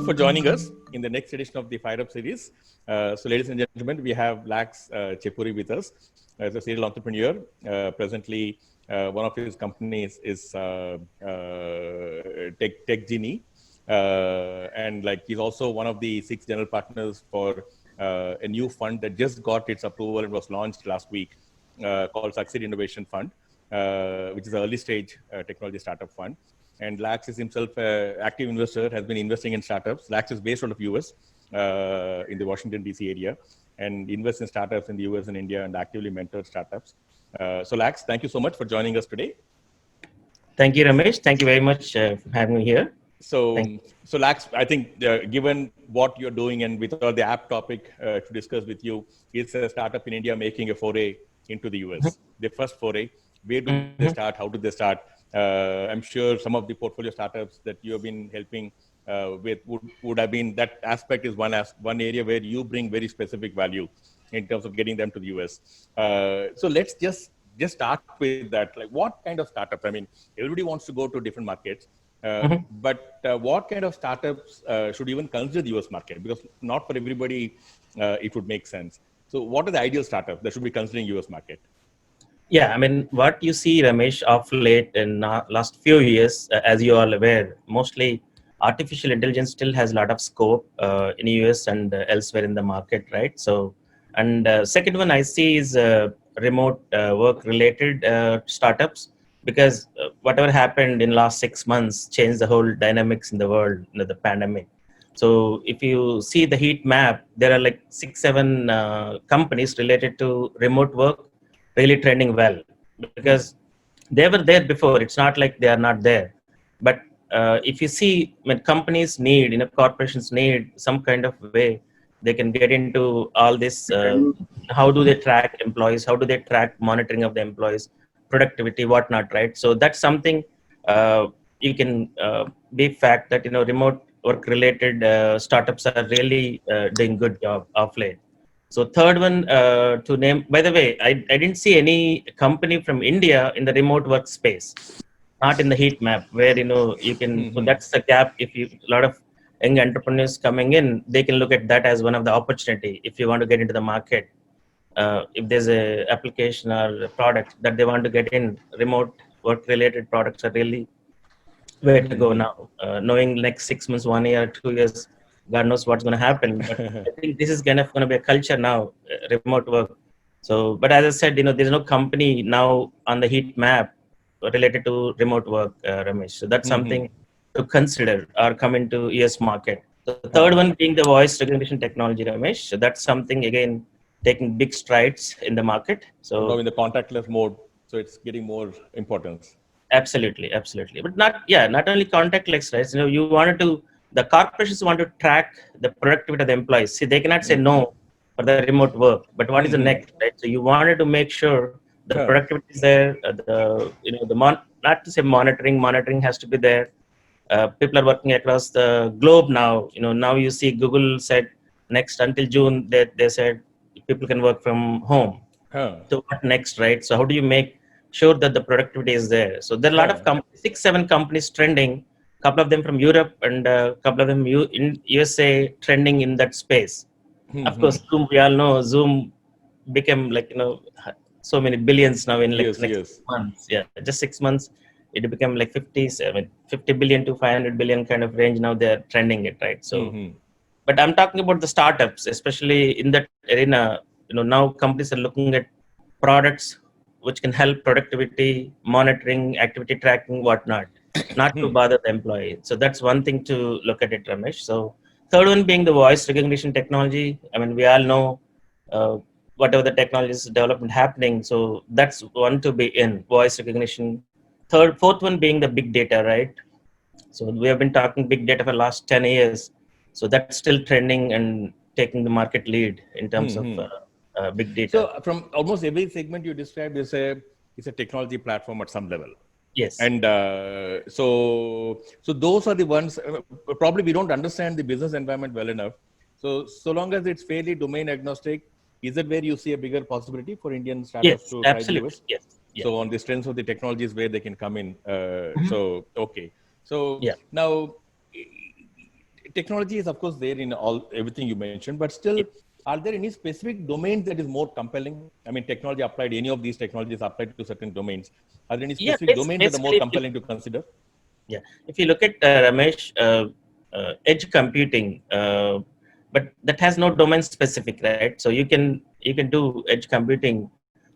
for joining us in the next edition of the Fire Up series. So, ladies and gentlemen, we have Lax Chepuri with us as a serial entrepreneur. Presently, one of his companies is TechnoGen, and like he's also one of the 6 general partners for a new fund that just got its approval and was launched last week, called SucSEED Innovation Fund, which is an early stage technology startup fund. And Lax is himself an active investor, has been investing in startups. Lax is based out of US, in the Washington, DC area, and invests in startups in the US and India and actively mentors startups. So Lax, thank you so much for joining us today. Thank you, Ramesh. Thank you very much for having me here. So Lax, I think given what you're doing and with all the app topic to discuss with you, it's a startup in India making a foray into the US. Their first foray. Where do they start? How do they start? I'm sure some of the portfolio startups that you have been helping with would have been, that aspect is one area where you bring very specific value in terms of getting them to the US. So let's just start with that. Like, what kind of startups? I mean, everybody wants to go to different markets, but what kind of startups should even consider the US market? Because not for everybody it would make sense. So what are the ideal startups that should be considering US market? Yeah, I mean, what you see, Ramesh, of late in last few years, as you are all aware, mostly artificial intelligence still has a lot of scope in US and elsewhere in the market, right? So, and second one I see is remote work related startups, because whatever happened in last 6 months changed the whole dynamics in the world, the pandemic. So if you see the heat map, there are like 6-7 companies related to remote work really trending well, because they were there before. It's not like they are not there. But if you see, when companies need, corporations need some kind of way they can get into all this. How do they track employees? How do they track monitoring of the employees, productivity, whatnot, right? So that's something you can be fact that remote work related startups are really doing good job of late. So third one to name, by the way, I didn't see any company from India in the remote work space, not in the heat map where, you can, so that's the gap. If you, a lot of young entrepreneurs coming in, they can look at that as one of the opportunity. If you want to get into the market, if there's a application or a product that they want to get in, remote work related products are really way to go now. Knowing next 6 months, 1 year, 2 years, God knows what's going to happen. But I think this is kind of going to be a culture now, remote work. So, but as I said, there's no company now on the heat map related to remote work, Ramesh. So that's something to consider or come into US market. The third one being the voice recognition technology, Ramesh. So that's something, again, taking big strides in the market. So now in the contactless mode, so it's getting more importance. Absolutely, but not only contactless, right? You wanted to, the corporations want to track the productivity of the employees. See, they cannot say no for the remote work, but what is the next, right? So you wanted to make sure the productivity is there. Not to say monitoring has to be there. People are working across the globe now. Now you see Google said next until June they said people can work from home. So what next, right? So how do you make sure that the productivity is there? So there are a lot of companies, 6-7 companies trending, couple of them from Europe and a couple of them in USA trending in that space. Of course, Zoom, we all know Zoom became like, so many billions now in like next 6 months. Yeah, just 6 months, it became like 50 billion to 500 billion kind of range. Now they're trending it, right? So, but I'm talking about the startups, especially in that arena. Now companies are looking at products which can help productivity, monitoring, activity tracking, whatnot, not to bother the employee. So that's one thing to look at it, Ramesh. So third one being the voice recognition technology. I mean, we all know whatever the technologies development happening. So that's one to be in, voice recognition. Fourth one being the big data, right? So we have been talking big data for the last 10 years. So that's still trending and taking the market lead in terms of big data. So from almost every segment you described is a technology platform at some level. Yes. And so those are the ones, probably we don't understand the business environment well enough. So long as it's fairly domain agnostic, is that where you see a bigger possibility for Indian startups to try the US? Yes. So on the strengths of the technologies where they can come in. So, okay. So now technology is of course there in everything you mentioned, but still, are there any specific domains that is more compelling? I mean, technology applied, any of these technologies applied to certain domains. Are there any Yeah, specific domains that are more basically, compelling to consider? yeah, if you look at Ramesh, edge computing, but that has no domain specific, right? So you can do edge computing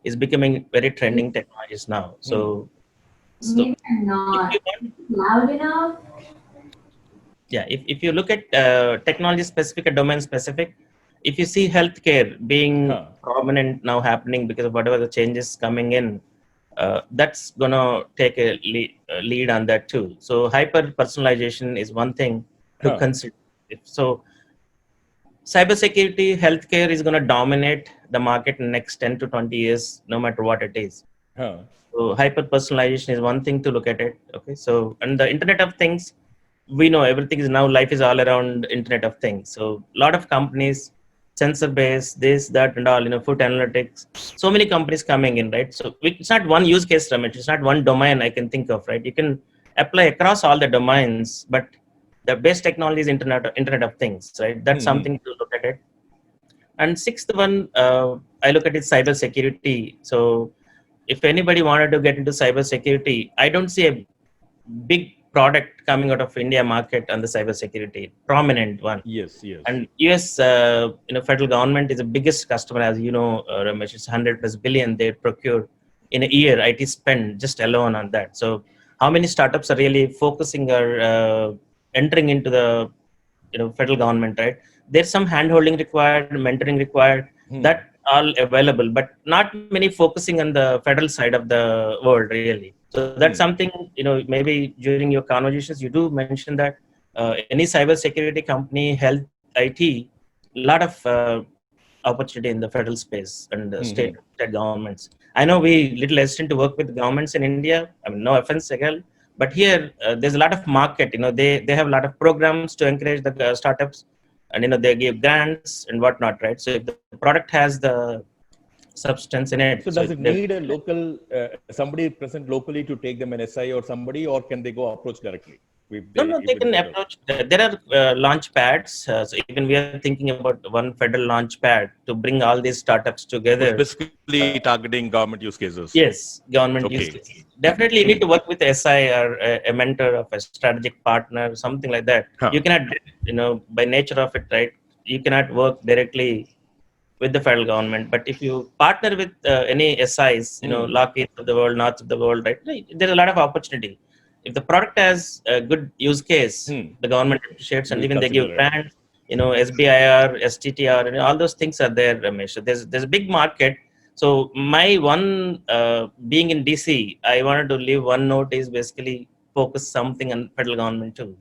is becoming very trending technologies now. Hmm. So Maybe I'm if you not want, loud enough. yeah, if you look at technology specific or domain specific, if you see healthcare being Huh. prominent now happening because of whatever the changes coming in, that's gonna take a lead on that too. So hyper personalization is one thing to Huh. consider. If so, cybersecurity, healthcare is gonna dominate the market in next 10 to 20 years, no matter what it is. Huh. So hyper personalization is one thing to look at it. Okay, so and the Internet of Things, we know everything is now life is all around Internet of Things. So a lot of companies, sensor based, this, that, and all, food analytics. So many companies coming in, right? So it's not one use case, Ramesh. It's not one domain I can think of, right? You can apply across all the domains, but the best technology is Internet of Things, right? That's Hmm. something to look at it. And sixth one, I look at it cyber security. So if anybody wanted to get into cyber security, I don't see a big product coming out of India market on the cyber security, prominent one. Yes. Yes. And US, federal government is the biggest customer, as you know, Ramesh. It's 100 plus billion they procure in a year. IT spend just alone on that. So how many startups are really focusing or entering into the federal government, right? There's some hand holding required, mentoring required, Hmm. that all available, but not many focusing on the federal side of the world really. So that's something, maybe during your conversations you do mention that any cyber security company, health, IT, lot of opportunity in the federal space and Hmm. state governments. I know we little hesitant to work with governments in India. I mean, no offense again, but here there's a lot of market. They have a lot of programs to encourage the startups, and they give grants and whatnot, right? So if the product has the substance in it, So so does it they, need a local somebody present locally to take them an SI or somebody, or can they go approach directly no, no, they if it can is federal? approach. There are launch pads. So even we are thinking about one federal launch pad to bring all these startups So together. specifically targeting government use cases. Yes, government use Okay. cases. Definitely, you Hmm. need to work with SI or a mentor of a strategic partner, something like that. Huh. You cannot, by nature of it, right? You cannot work directly with the federal government. But if you partner with any SIs, Hmm. Lockheed of the world, North of the world, right? There's a lot of opportunity. If the product has a good use case, Hmm. the government appreciates, You and will even they give consider it. grants. SBIR, STTR, and all those things are there, Ramesh. So there's a big market. So my one being in DC, I wanted to leave one note is basically focus something on federal government too.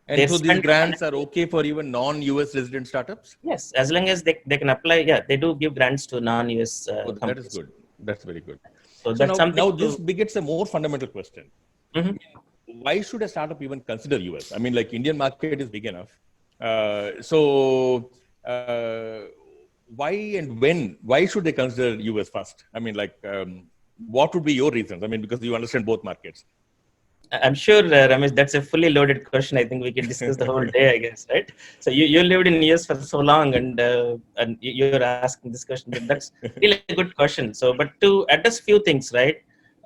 And They so these spend grants are okay for even non-US resident startups? yes, as long as they can apply. Yeah, they do give grants to non-US Oh, that is companies. good. That's very good. So So that's something now this to. begets a more fundamental question. Mhm. Why should a startup even consider US? I mean, like Indian market is big enough. So why and when? Why should they consider US first? I mean, like, what would be your reasons? I mean, because you understand both markets. I'm sure, Ramesh, that's a fully loaded question. I think we can discuss the whole day, I guess, right? So you lived in US for so long, and you're asking this question. That's really a good question. So, but to address few things, right?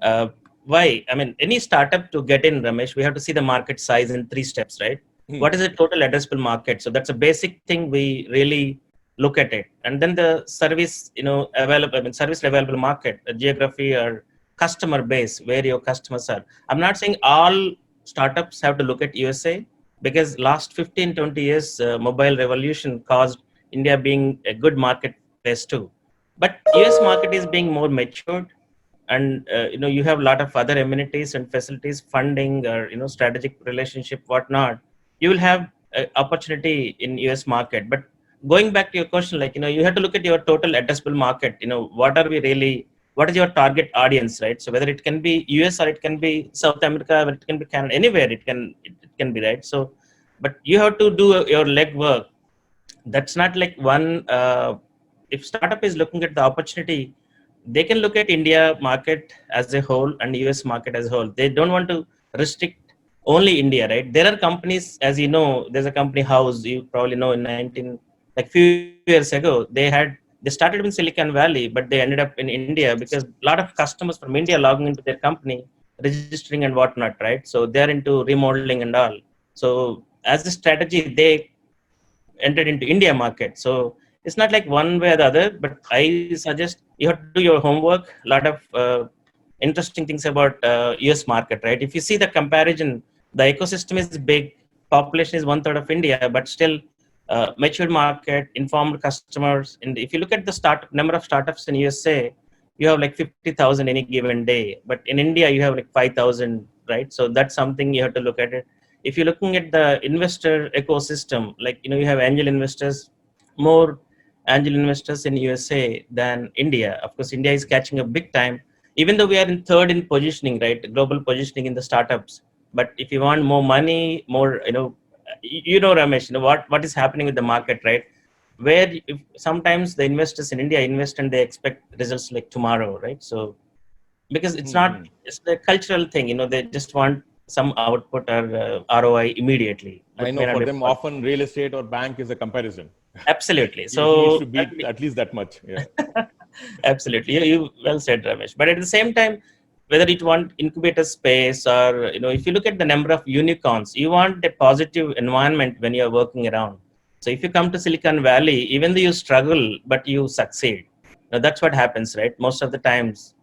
Uh, why? I mean, any startup to get in, Ramesh, we have to see the market size in three steps, right? Hmm. What is the total addressable market? So that's a basic thing we really look at it, and then the service, available. I mean, service available market, geography or customer base where your customers are. I'm not saying all startups have to look at USA, because last 15 20 years mobile revolution caused India being a good marketplace too, but US market is being more matured, and you have a lot of other amenities and facilities, funding, or strategic relationship, whatnot. You will have opportunity in US market. But going back to your question, like, you have to look at your total addressable market. What is your target audience, right? So whether it can be US or it can be South America, or it can be Canada, anywhere it can be, right? So but you have to do your leg work. That's not like one. If startup is looking at the opportunity, they can look at India market as a whole and US market as a whole. They don't want to restrict only India, right? There are companies, as you know, there's a company House, you probably know, in 19, like few years ago, they started in Silicon Valley, but they ended up in India because a lot of customers from India logging into their company, registering and whatnot, right? So they're into remodeling and all. So as a strategy, they entered into India market. So it's not like one way or the other, but I suggest you have to do your homework. A lot of interesting things about US market, right? If you see the comparison, the ecosystem is big, population is 1/3 of India, but still mature market, informed customers. And if you look at the number of startups in USA, you have like 50,000 any given day, but in India you have like 5,000, right? So that's something you have to look at it. If you're looking at the investor ecosystem, like, you know, you have angel investors, more angel investors in USA than India. Of course, India is catching up big time, even though we are in third in positioning, right? Global positioning in the startups. But if you want more money, more, you know, Ramesh, you know what is happening with the market, right? Where if sometimes the investors in India invest and they expect results like tomorrow, right? So because it's not, it's the cultural thing, you know, they just want some output or ROI immediately, I but know may not for be them, often real estate or bank is a comparison. absolutely. So It needs to beat at least that much. Yeah. absolutely, you well said, Ramesh. But at the same time, whether it want incubator space or, you know, if you look at the number of unicorns, you want a positive environment when you're working around. So if you come to Silicon Valley, even though you struggle, but you succeed. Now that's what happens, right? Most of the times,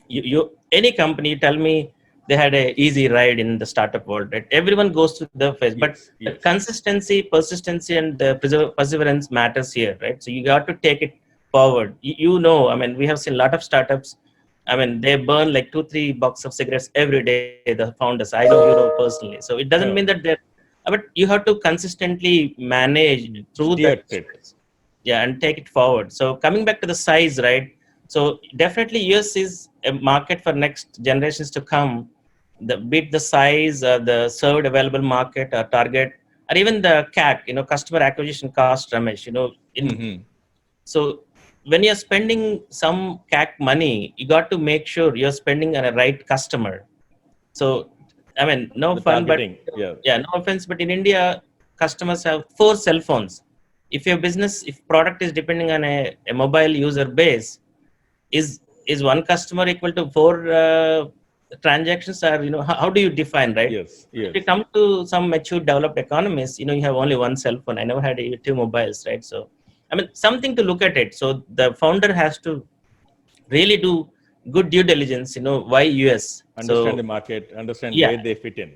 you any company, tell me, they had a easy ride in the startup world, right? Everyone goes through the phase, but Yes. the Yes. consistency, persistency, and the perseverance matters here, right? So you got to take it forward. You know, I mean, we have seen a lot of startups, I mean, they burn like 2-3 boxes of cigarettes every day, the founders. I know, you know, personally. So it doesn't mean that Oh, they're, but you have to consistently manage through that steer it. stress. Yeah, and take it forward. So coming back to the size, right? So definitely US is a market for next generations to come. The bit the size, the served available market or target, or even the CAC, you know, customer acquisition cost, Ramesh, you know, in Mm-hmm. so when you're spending some CAC money, you got to make sure you're spending on a right customer. So I mean, no The fun, but targeting. Yeah. yeah, no offense, but in India, customers have 4 cell phones. If your business, if product is depending on a mobile user base, is is one customer equal to 4 transactions? Or, you know, how do you define, right? Yes. If you Yes. come to some mature developed economies, you know, you have only one cell phone. I never had 2 mobiles, right? So I mean, something to look at it. So the founder has to really do good due diligence, you know, why US. So Understand the market. Understand yeah, where they fit in.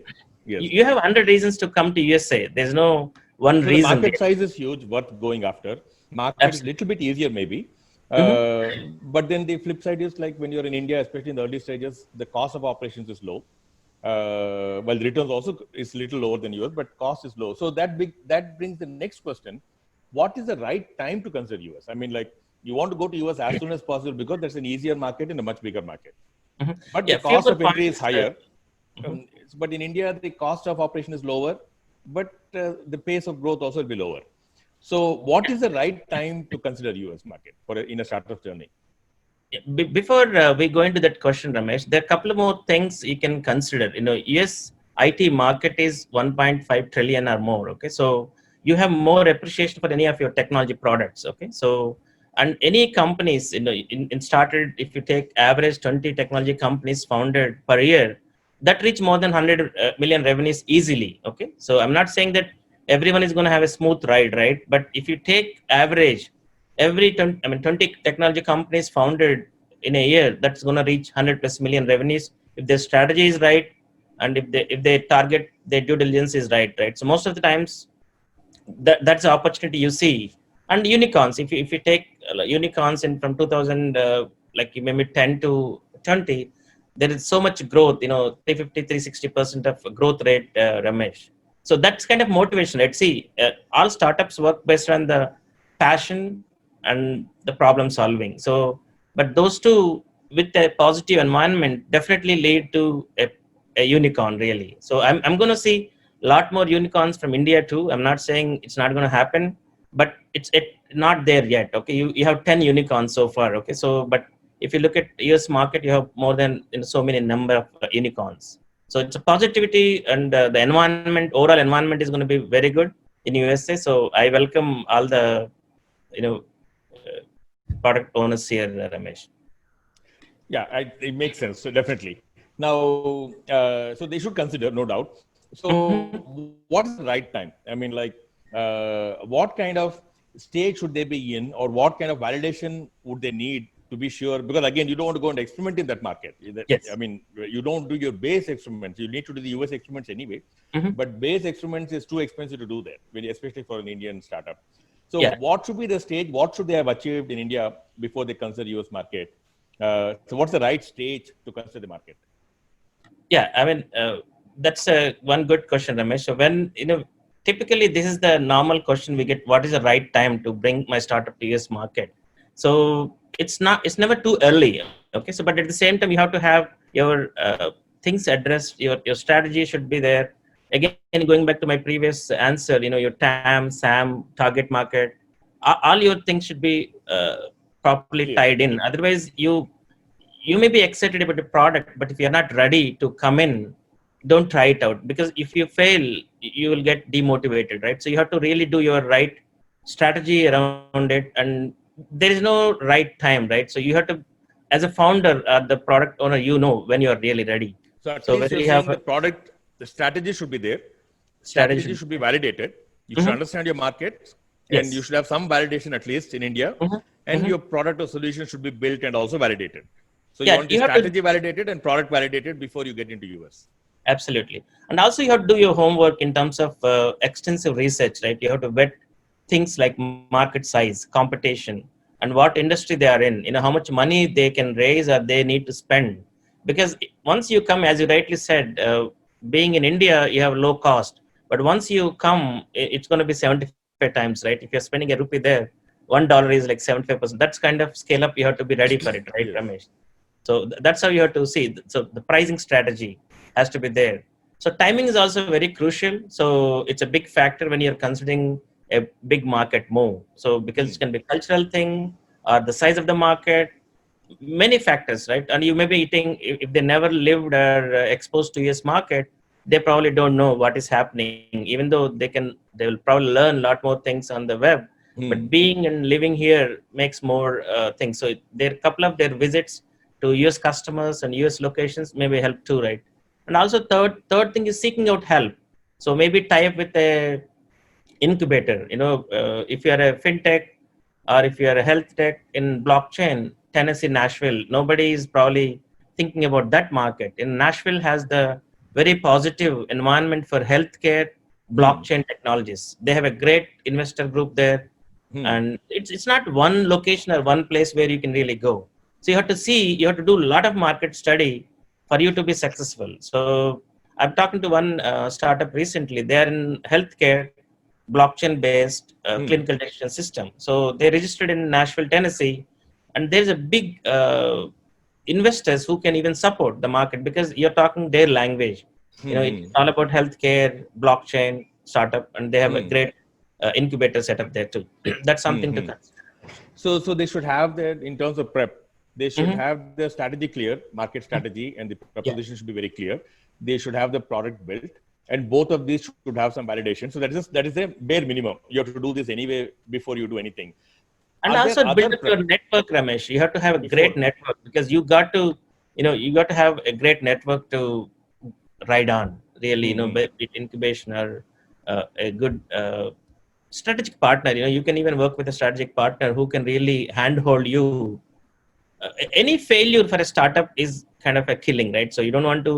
Yes. you have 100 reasons to come to USA. There's no one So the reason market there. size is huge, worth going after. Market is a Absolutely. little bit easier, maybe. Hmm. But then the flip side is like when you're in India, especially in the early stages, the cost of operations is low. Well, the returns also is a little lower than yours, but cost is low. So that brings the next question: what is the right time to consider US? I mean, like you want to go to US as soon as possible because that's an easier market and a much bigger market. Hmm. But the Yeah, few cost good of entry is points. higher. Mhm. But in India, the cost of operation is lower, but the pace of growth also will be lower. So, what is the right time to consider US market in a startup journey? Before we go into that question, Ramesh, there are a couple of more things you can consider. You know, US IT market is 1.5 trillion or more. Okay, so you have more appreciation for any of your technology products. Okay, so and any companies, you know, in started, if you take average 20 technology companies founded per year, that reach more than 100 million revenues easily. Okay, so I'm not saying that everyone is going to have a smooth ride, right? But if you take average, every 20, I mean 20 technology companies founded in a year, that's going to reach 100 plus million revenues if their strategy is right, and if they target, their due diligence is right. So most of the times, that's the opportunity you see. And unicorns, if you take unicorns in from 2000, like maybe 10 to 20, there is so much growth, you know, 350-360% of growth rate, Ramesh. So that's kind of motivation, right? See, all startups work based on the passion and the problem solving. So but those two, with a positive environment, definitely lead to a unicorn, really. So I'm going to see a lot more unicorns from India too. I'm not saying it's not going to happen, but it not there yet. Okay, you have 10 unicorns so far. Okay, so but if you look at US market, you have more than, you know, so many number of unicorns. So it's a positivity, and the environment, overall environment is going to be very good in USA. So I welcome all the, product owners here, Ramesh. Yeah, it makes sense. So definitely. Now, so they should consider, no doubt. So, what is the right time? I mean, like, what kind of stage should they be in, or what kind of validation would they need to be sure? Because again, you don't want to go and experiment in that market. I Yes. mean, you don't do your base experiments. You need to do the US experiments anyway. Mm-hmm. But base experiments is too expensive to do there, especially for an Indian startup. So, Yeah. what should be the stage? What should they have achieved in India before they consider US market? So what's the right stage to consider the market? Yeah, I mean, that's one good question, Ramesh. So when, typically this is the normal question we get: what is the right time to bring my startup to US market? So it's never too early. Okay, so but at the same time, you have to have your things addressed. Your strategy should be there. Again, going back to my previous answer, your TAM, SAM, target market, all your things should be properly Clear. tied in. Otherwise, you may be excited about the product, but if you're not ready to come in, don't try it out, because if you fail, you will get demotivated, right? So you have to really do your right strategy around it, and there is no right time, right? So you have to, as a founder or the product owner, when you are really ready. So at So least whether you're you have saying a the product, the strategy should be there. strategy Strategy should should be be validated. You should there. understand your market, and you Yes. should have some validation at least in India. Hmm. And Hmm. your product or solution should be built and also validated. So you Yeah, want the you have to. strategy validated and product validated before you get into US. Absolutely. And also you have to do your homework in terms of extensive research, right? You have to vet things like market size, competition, and what industry they are in, how much money they can raise or they need to spend. Because once you come, as you rightly said, being in India, you have low cost. But once you come, it's going to be 75 times, right? If you're spending a rupee there, $1 is like 75%. That's kind of scale up. You have to be ready for it, right, Yes. Ramesh? So that's how you have to see. So the pricing strategy has to be there. So timing is also very crucial. So it's a big factor when you're considering a big market move. So because it can be cultural thing or the size of the market, many factors, right? And you may be eating, if they never lived or exposed to US market, they probably don't know what is happening, even though they will probably learn a lot more things on the web. But Hmm. being and living here makes more things. So there couple of their visits to US customers and US locations maybe help too, right? And also third thing is seeking out help. So maybe tie up with a incubator. If you are a fintech or if you are a health tech in blockchain, Tennessee, Nashville, nobody is probably thinking about that market. In Nashville has the very positive environment for healthcare Hmm. blockchain technologies. They have a great investor group there, Hmm. and it's not one location or one place where you can really go. So you have to do a lot of market study for you to be successful. So I'm talking to one startup recently. They are in healthcare, blockchain based Hmm. clinical decision system. So they registered in Nashville, Tennessee, and there's a big investors who can even support the market because you're talking their language. It's Hmm. all about healthcare, blockchain startup, and they have a Hmm. great incubator setup there too. That's Hmm. something to Hmm. consider. So they should have that in terms of prep. They should Hmm. have the strategy clear, market strategy, and the Yeah. proposition should be very clear. They should have the product built, and both of these should have some validation. So that is a bare minimum. You have to do this anyway before you do anything. And Are there also other build up prep your network, Ramesh. You have to have a before? great network because you got to have a great network to ride on. Really, Hmm. be it incubation or a good strategic partner. You can even work with a strategic partner who can really handhold you. Any failure for a startup is kind of a killing, right? So you don't want to.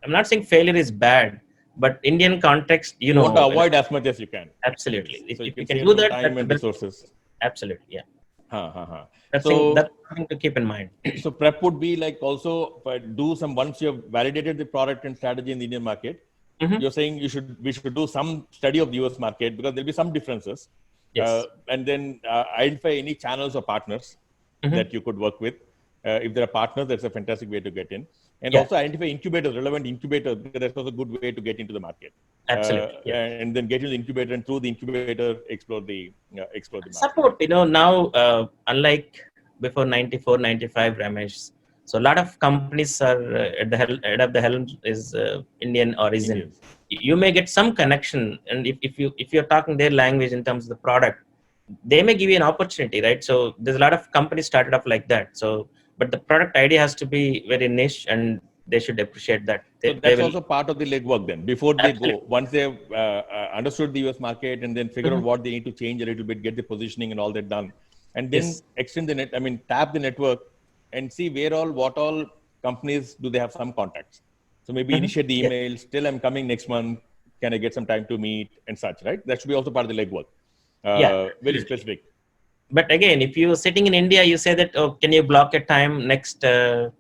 I'm not saying failure is bad, but Indian context, You want to avoid as much as you can. absolutely. Yes. If, So you if you can can save do some that, time and that's resources. absolutely, yeah. Huh, huh, huh. That's So something to keep in mind. so prep would be like also do some once you have validated the product and strategy in the Indian market. Hmm. You're saying we should do some study of the US market because there'll be some differences, Yes. and then identify any channels or partners Hmm. that you could work with. If there are partners, that's a fantastic way to get in, and Yeah. also identify incubators, relevant incubators, because that's also a good way to get into the market. Absolutely. Yeah. And then get into the incubator, and through the incubator explore the market. Support. Now, unlike before 94, 95, Ramesh. So a lot of companies are at the head of the helm is Indian origin. Indians. You may get some connection, and if you're talking their language in terms of the product, they may give you an opportunity, right? So there's a lot of companies started up like that. So, but the product idea has to be very niche, and they should appreciate that. So They that's will also part of the legwork then. Before they go, absolutely. once they've understood the US market and then figure out what they need to change a little bit, get the positioning and all that done, and then Yes. extend the net. I mean, tap the network and see what all companies do they have some contacts. So maybe initiate the Yes. email. Still, I'm coming next month. Can I get some time to meet and such? Right. That should be also part of the legwork. Yeah. Very Absolutely. specific. But again, if you're sitting in India, you say that, oh, can you block a time next I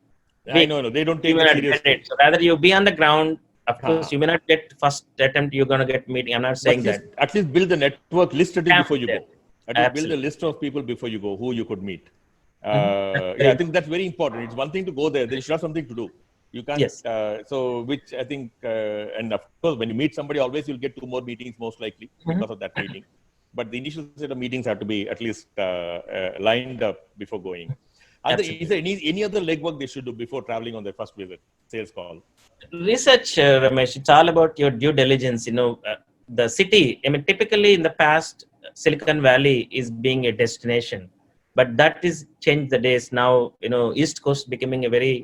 week? know, no, they don't You take may that not get it. seriously. So rather you be on the ground. Of course, Ah. you may not get first attempt. You're gonna get meeting. I'm not But saying that. at least build the network list at least Camp before you there. go. At least build a Absolutely. list of people before you go who you could meet. That's Yeah, very I think that's very important. It's one thing to go there; then you should have something to do. You can't. yes. So, which I think, and of course, when you meet somebody, always you'll get 2 more meetings most likely because of that meeting. But the initial set of meetings have to be at least lined up before going. Is Absolutely. there any other legwork they should do before traveling on their first visit, sales call? Research, Ramesh, it's all about your due diligence. The city, I mean, typically in the past, Silicon Valley is being a destination, but that is changed the days now. East Coast becoming a very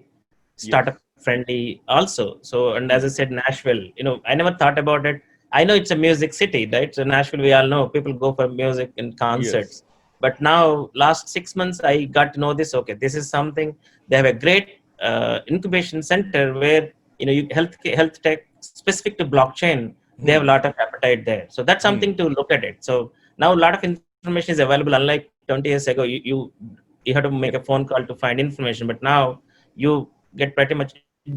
Yes. startup friendly also. So, and as I said, Nashville, I never thought about it. I know it's a music city, right? So Nashville, we all know people go for music and Yes. concerts. But now, last 6 months, I got to know this. Okay, this is something. They have a great incubation center where health tech specific to blockchain. They have a lot of appetite there. So that's something to look at it. So now a lot of information is available. Unlike 20 years ago, you had to make a phone call to find information. But now you get pretty much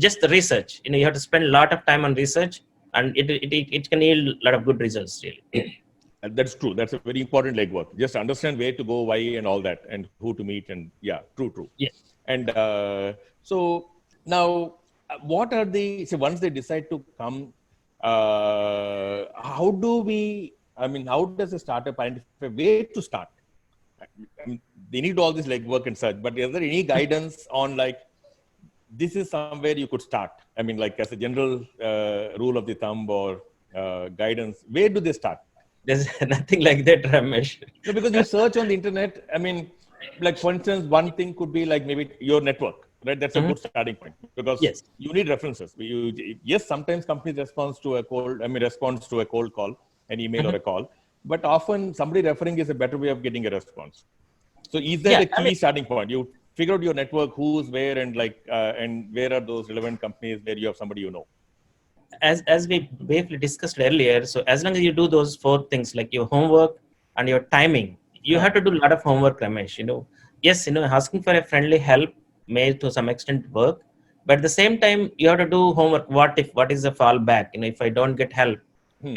just the research. You have to spend a lot of time on research, and it can yield a lot of good results really. That's true. That's a very important legwork. Just understand where to go, why, and all that, and who to meet, and yeah, true. Yeah. And so now, what are the so once they decide to come? How do we? I mean, how does a startup identify where to start? I mean, they need all this legwork and such, but is there any guidance on like this is somewhere you could start? I mean, like as a general rule of the thumb or guidance, where do they start? There's nothing like that, Ramesh. No, because you search on the internet. I mean, like for instance, one thing could be like maybe your network, right? That's a good starting point because Yes. you need references. Yes, sometimes companies responds to a cold call, an email or a call, but often somebody referring is a better way of getting a response. So is that Yeah. a key starting point? You figure out your network, who's where, and and where are those relevant companies where you have somebody you know. As we briefly discussed earlier, so as long as you do those 4 things, like your homework and your timing, you have to do a lot of homework, Ramesh. Yes, asking for a friendly help may to some extent work, but at the same time, you have to do homework. What is the fallback? If I don't get help,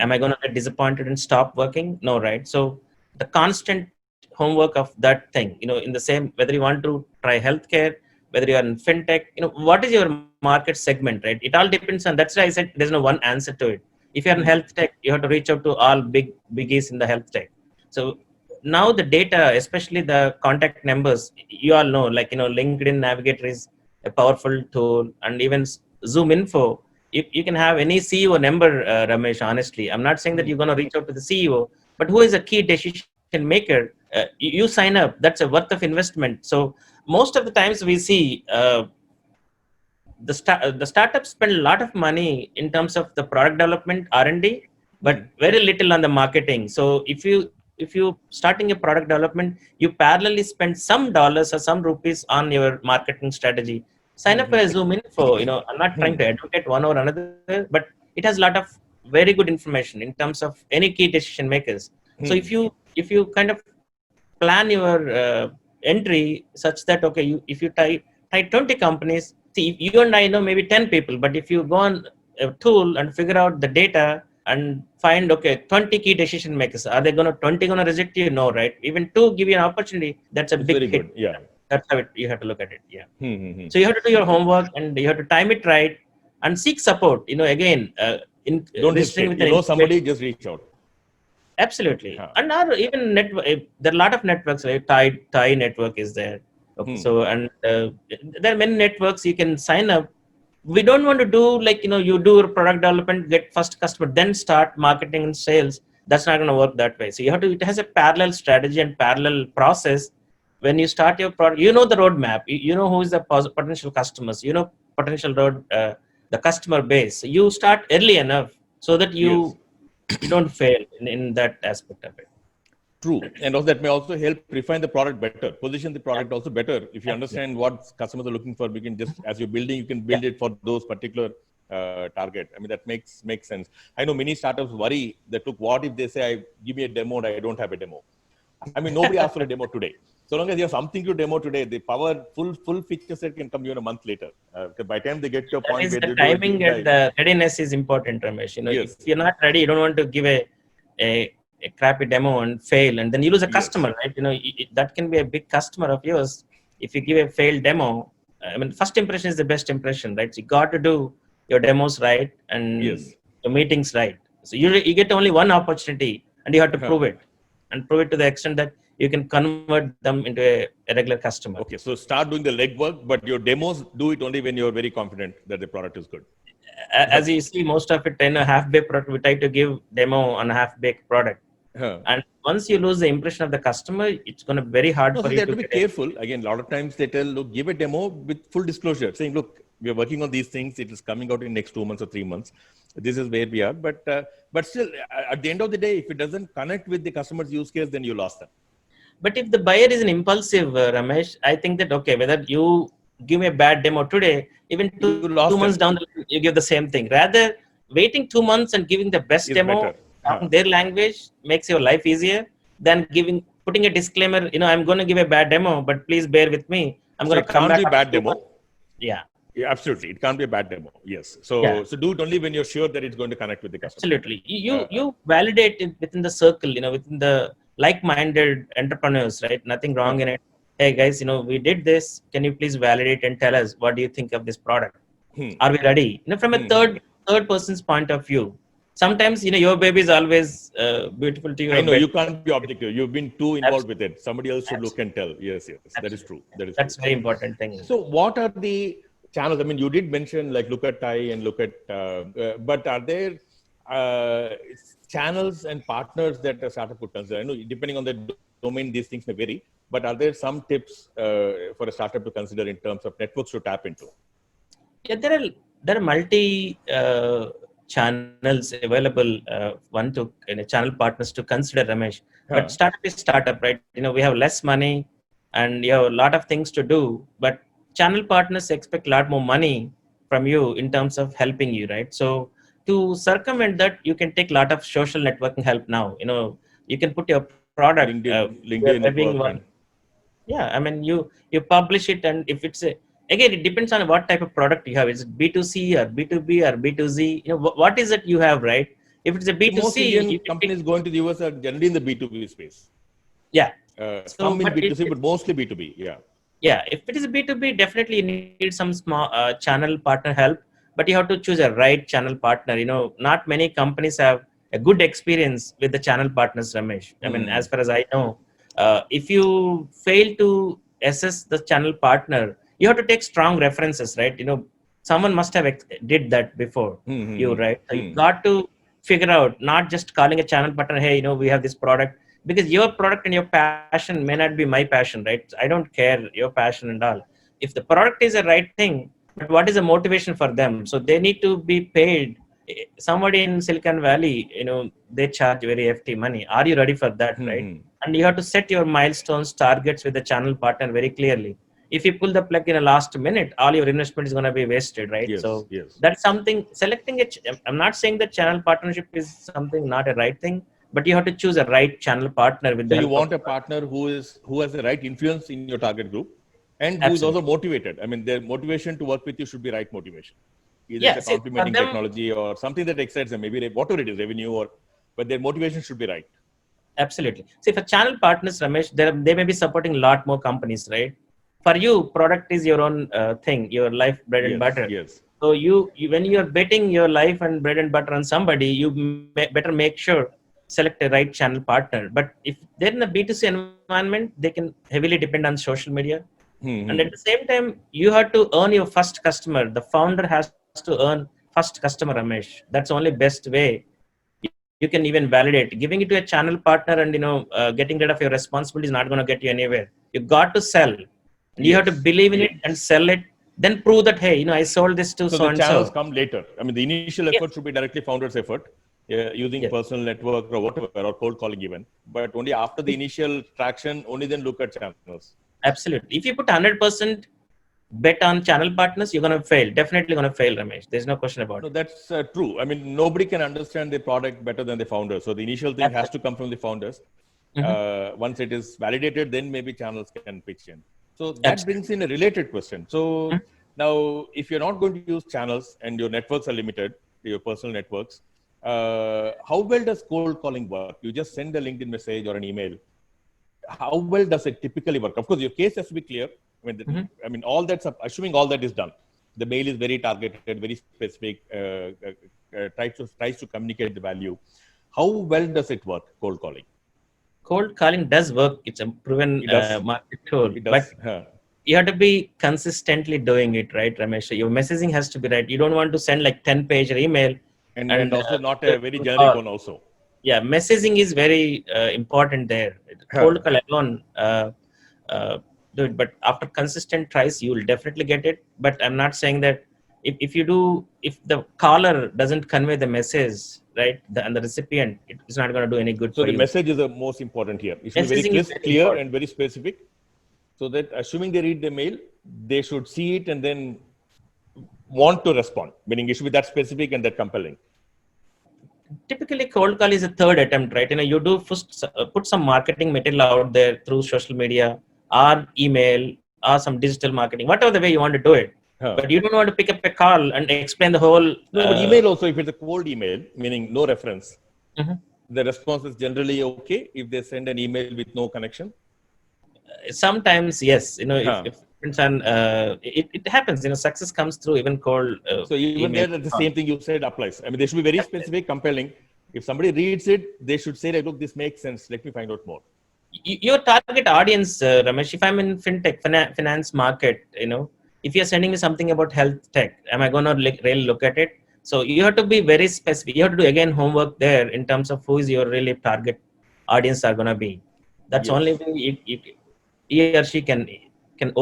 am I going to get disappointed and stop working? No, right? So the constant homework of that thing, in the same, whether you want to try healthcare, whether you are in fintech, what is your market segment, right? It all depends on. That's why I said there's no one answer to it. If you're in health tech, you have to reach out to all biggies in the health tech. So now the data, especially the contact numbers, you all know, like LinkedIn Navigator is a powerful tool, and even Zoom Info. You can have any CEO number, Ramesh. Honestly, I'm not saying that you're going to reach out to the CEO, but who is a key decision maker? You sign up. That's a worth of investment. So most of the times we see the startups spend a lot of money in terms of the product development R&D, but very little on the marketing. So if you starting a product development, you parallelly spend some dollars or some rupees on your marketing strategy. Sign up for a Zoom Info. I'm not trying to advocate one or another, but it has a lot of very good information in terms of any key decision makers. So if you kind of plan your entry such that, okay, if you try 20 companies, see, you and I know maybe 10 people, but if you go on a tool and figure out the data and find, okay, 20 key decision makers, are they 20 going to reject you? No, right? Even 2 give you an opportunity, that's a It's big very hit. good. Yeah. That's how you have to look at it. Yeah. So you have to do your homework, and you have to time it right and seek support. Again, in Don't registering hesitate. with You an know incubator. somebody, just reach out. Absolutely. Huh. And now even network, there are a lot of networks, right? Thai network is there. Okay, so and there are many networks you can sign up. We don't want to do like you do product development, get first customer, then start marketing and sales. That's not going to work that way. So you have to. It has a parallel strategy and parallel process. When you start your product, you know the roadmap. You know who is the potential customers. You know potential the customer base. So you start early enough so that Yes. you don't fail in that aspect of it. True. And also that may also help refine the product better, position the product also better. If you Absolutely. understand what customers are looking for, we can just, as you're building, you can build it for those particular target. I mean, that makes sense. I know many startups worry that, look, what if they say, give me a demo and I don't have a demo? I mean, nobody asks for a demo today. So long as you have something to demo today, the full feature set can come even a month later. Because by the time they get to a That point is where the they do a timing deep and dive, the readiness is important, Ramesh. If yes, you're not ready, you don't want to give a crappy demo and fail, and then you lose a yes, customer, right? That can be a big customer of yours. If you give a failed demo, I mean, first impression is the best impression, right? So you got to do your demos right and yes. your meetings right. So you get only one opportunity, and you have to prove it, and prove it to the extent that you can convert them into a regular customer. Okay, so start doing the legwork, but your demos do it only when you're very confident that the product is good. As you see, most of it in a half-baked product, we try to give demo on a half-baked product. Huh. And once you lose the impression of the customer, it's going to be very hard No, for so they you have to to be get it. careful. Again, a lot of times they tell, look, give a demo with full disclosure, saying, look, we are working on these things. It is coming out in next 2 months or 3 months. This is where we are. But still, at the end of the day, if it doesn't connect with the customer's use case, then you lost them. But if the buyer is an impulsive, Ramesh, I think that, okay, whether you give me a bad demo today, even two You months lost down the them. line, you give the same thing. Rather, waiting 2 months and giving the best Is demo better. on their language makes your life easier than putting a disclaimer, I'm going to give a bad demo, but please bear with me. I'm So going to it come can't back be after bad 2 months. demo. Yeah. Yeah, absolutely. It can't be a bad demo. Yes. Yeah. So do it only when you're sure that it's going to connect with the customer. Absolutely. You Uh, you validate it within the circle, within the like-minded entrepreneurs, right? Nothing wrong in it. Hey guys, we did this. Can you please validate and tell us what do you think of this product? hmm, Are we ready? From a hmm, hmm. third person's point of view. Sometimes your baby is always beautiful to you I a know bit. you can't be objective. You've been too involved with Absolutely, it. Somebody else should look and absolutely, tell. Yes, yes, that is true. absolutely. That is true. That's very important thing. So, what are the channels? I mean, you did mention like look at Thai and look at, but are there uh, channels and partners that a startup could consider? I know depending on the domain, these things may vary. But are there some tips for a startup to consider in terms of networks to tap into? Yeah, there are multi channels available. One to channel partners to consider, Ramesh. But Huh. startup is startup, right? We have less money and you have a lot of things to do. But channel partners expect a lot more money from you in terms of helping you, right? So to circumvent that, you can take a lot of social networking help now. You can put your product. We are LinkedIn having network, one. and Yeah, I mean, you publish it, and if it's again, it depends on what type of product you have. Is it B2C or B2B or B2Z? What is it you have, right? If it's a see, most B2C, Indian you can pick. companies going to the US are generally in the B2B space. Yeah. So, Some in but B2C, but mostly B2B. Yeah. yeah, if it is a B2B, definitely you need some small channel partner help, but you have to choose a right channel partner. Not many companies have a good experience with the channel partners, Ramesh. I mean, Hmm. as far as I know, if you fail to assess the channel partner, you have to take strong references, right? Someone must have did that before Hmm. you, Hmm. right? So you Hmm. got to figure out, not just calling a channel partner, hey, we have this product, because your product and your passion may not be my passion, right? I don't care your passion and all. If the product is the right thing, but what is the motivation for them? So they need to be paid. Somebody in Silicon Valley, they charge very hefty money. Are you ready for that, Hmm. right? Hmm. And you have to set your milestones, targets with the channel partner very clearly. If you pull the plug in the last minute, all your investment is going to be wasted, right? Yes. So Yes. that's something. Selecting it, I'm not saying that channel partnership is something not a right thing, but you have to choose a right channel partner with So the you help of. want a partner who has the right influence in your target group, and who is also Absolutely. motivated. I mean, their motivation to work with you should be right motivation. Either it's Yeah. a See, for complementing them, technology or something that excites them, maybe whatever it is, revenue or, but their motivation should be right. absolutely. See, for channel partners, Ramesh, they may be supporting a lot more companies, right? For you, product is your own thing, your life, bread and Yes. butter. Yes. So you when you're betting your life and bread and butter on somebody, you better make sure select a right channel partner. But if they're in a B2C environment, they can heavily depend on social media. And at the same time, you have to earn your first customer. The founder has to earn first customer, Ramesh. That's only best way you can even validate. Giving it to a channel partner and getting rid of your responsibility is not going to get you anywhere. You got to sell, and you have to Yes. believe in it and sell it. Then prove that, hey, I sold this to So so the and so. channels come later. I mean, the initial Yes. effort should be directly founder's effort, using Yes. personal network or whatever, or cold calling even. But only after the initial traction, only then look at channels. Absolutely. If you put 100% bet on channel partners, you're going to fail. Definitely going to fail, Ramesh. There's no question about No, it. that's true. I mean, nobody can understand the product better than the founder. So the initial thing has to Absolutely. come from the founders. Mhm. Once it is validated, then maybe channels can pitch in. So that Absolutely. brings in a related question. So Mhm. now, if you're not going to use channels and your networks are limited, your personal networks, how well does cold calling work? You just send a LinkedIn message or an email. How well does it typically work? Of course, your case has to be clear. Mhm. I mean, all that's assuming all that is done. The mail is very targeted, very specific. Tries to communicate the value. How well does it work? Cold calling. Cold calling does work. It's a proven It does. market tool, It but does. Huh. you have to be consistently doing it, right, Ramesh? Your messaging has to be right. You don't want to send like 10-page email And and also not do a very a generic call. one. Also. Yeah, messaging is very important there. Huh. Cold call alone uh, do it, but after consistent tries, you will definitely get it. But I'm not saying that if the caller doesn't convey the message right, and the recipient, it's not going to do any good So for the you. message is the most important here. It should be very Messaging is crisp, very clear, important. and very specific. So that assuming they read the mail, they should see it and then want to respond. Meaning it should be that specific and that compelling. Typically cold call is a third attempt, right? You do first put some marketing material out there through social media or email or some digital marketing, whatever the way you want to do it, Huh. but you don't want to pick up a call and explain the whole No, but email also, if it's a cold email, meaning no reference, Mhm. the response is generally okay if they send an email with no connection. Sometimes yes, Huh. if it's it happens, success comes through even cold So even email there, the call. same thing you said applies. I mean, they should be very specific, compelling. If somebody reads it, they should say, like, look, this makes sense. Let me find out more. Your target audience, Ramesh, if I'm in fintech finance market, if you're sending me something about health tech, am I going to really look at it? So you have to be very specific. You have to do again homework there in terms of who is your really target audience are going to be. That's only Yes. way he or she can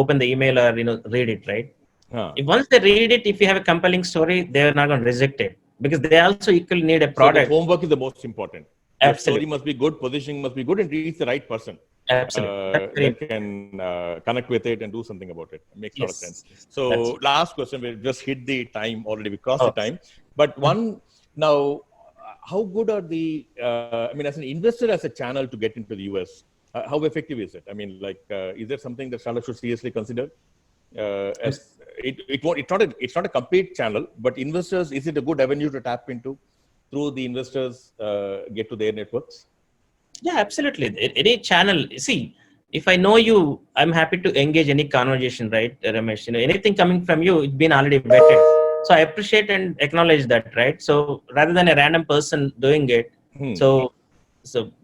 open the email or read it, right? Huh. If once they read it, if you have a compelling story, they're not going to reject it because they also equally need a So the product. homework is the most important. Your story Absolutely. must be good, positioning must be good, and reach the right person Absolutely. That's very that important. can connect with it and do something about it. It makes a lot of sense. Yes. Yes. That's So last question, we just hit the time already. We crossed the oh. time. But Mhm. one now, how good are the? I mean, as an investor, as a channel to get into the US, how effective is it? I mean, like, is there something that startups should seriously consider? As it won't, it's not a complete channel, but investors, is it a good avenue to tap into through the investors get to their networks? Yeah, absolutely. Any channel. See, if I know you, I'm happy to engage any conversation, right, Ramesh? Anything coming from you, it's been already vetted. So I appreciate and acknowledge that, right? So rather than a random person doing it, Hmm. so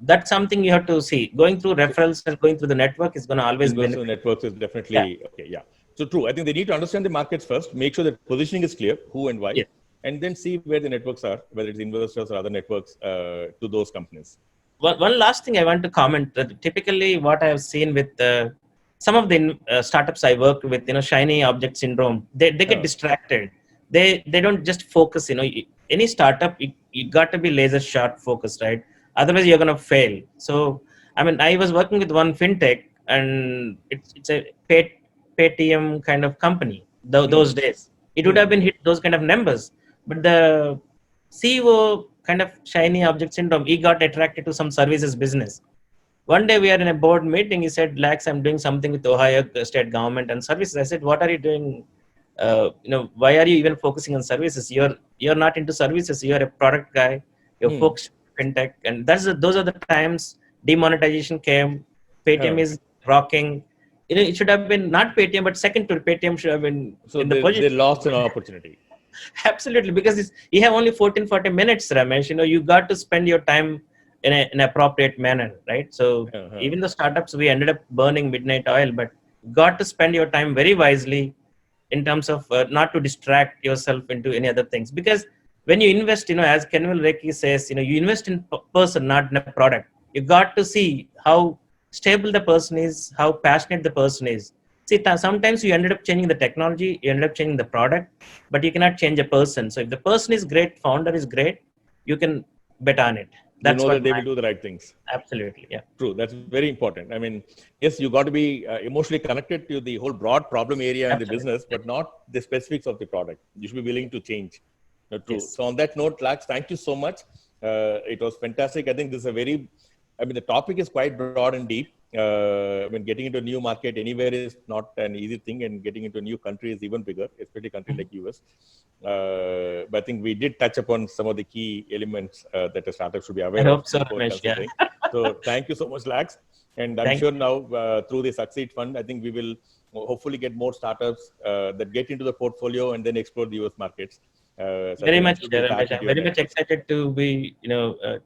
that's something you have to see. Going through So referrals and going through the network is going to always investor benefit. networks is Yeah. definitely okay. Yeah. So true. I think they need to understand the markets first, make sure that positioning is clear, who and why, Yes. and then see where the networks are, whether it's investors or other networks to those companies. One last thing I want to comment that typically what I have seen with some of the startups I worked with, shiny object syndrome, they get Huh. distracted. They don't just focus. Any startup, you got to be laser sharp focused, right? Otherwise, you're gonna fail. So, I mean, I was working with one fintech, and it's a Paytm kind of company. Hmm. Those days, it would Hmm. have been hit those kind of numbers, but the CEO kind of shiny object syndrome, he got attracted to some services business. One day we are in a board meeting. He said, Lax, I'm doing something with Ohio state government and services. I said, what are you doing? Why are you even focusing on services? You're not into services. You're a product guy. You're Hmm. focused fintech. And those are the times demonetization came. Paytm Huh. is rocking. It should have been not Paytm, but second to Paytm should have been So in the they position. lost an opportunity. Absolutely, because you have only 14-40 minutes, Ramesh. You got to spend your time in an appropriate manner, right? So Huh. Huh. even the startups, we ended up burning midnight oil, but got to spend your time very wisely in terms of not to distract yourself into any other things. Because when you invest, as Kenvil Reiki says, you invest in person, not in a product. You got to see how stable the person is, how passionate the person is. See, sometimes you ended up changing the technology, you ended up changing the product, but you cannot change a person. So if the person is great, founder is great, you can bet on it. You That's know what that they will do the right things. absolutely, yeah. True. That's very important. I mean, yes, you got to be emotionally connected to the whole broad problem area in the Absolutely. business, but not the specifics of the product. You should be willing to change. True. Yes. So on that note, Lax, thank you so much. It was fantastic. I think this is the topic is quite broad and deep. Getting into a new market anywhere is not an easy thing, and getting into a new country is even bigger, especially a country like US. But I think we did touch upon some of the key elements that a startup should be I aware of hope so, before Ramesh. Yeah. considering. So thank you so much, Lax. And I'm Thank sure now through the SucSEED Fund, I think we will hopefully get more startups that get into the portfolio and then explore the US markets. So I very think I'm much, sure we'll be back Ramesh. with I'm you very again. much excited to be,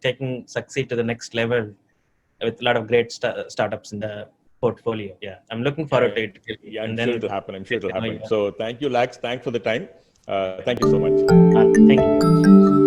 taking SucSEED to the next level with a lot of great startups in the portfolio. Yeah, I'm looking forward to it. Yeah, I'm And sure then it'll happen. I'm sure get it'll to know happen. you. So thank you, Lax. Thanks for the time. Thank you so much. Thank you very much.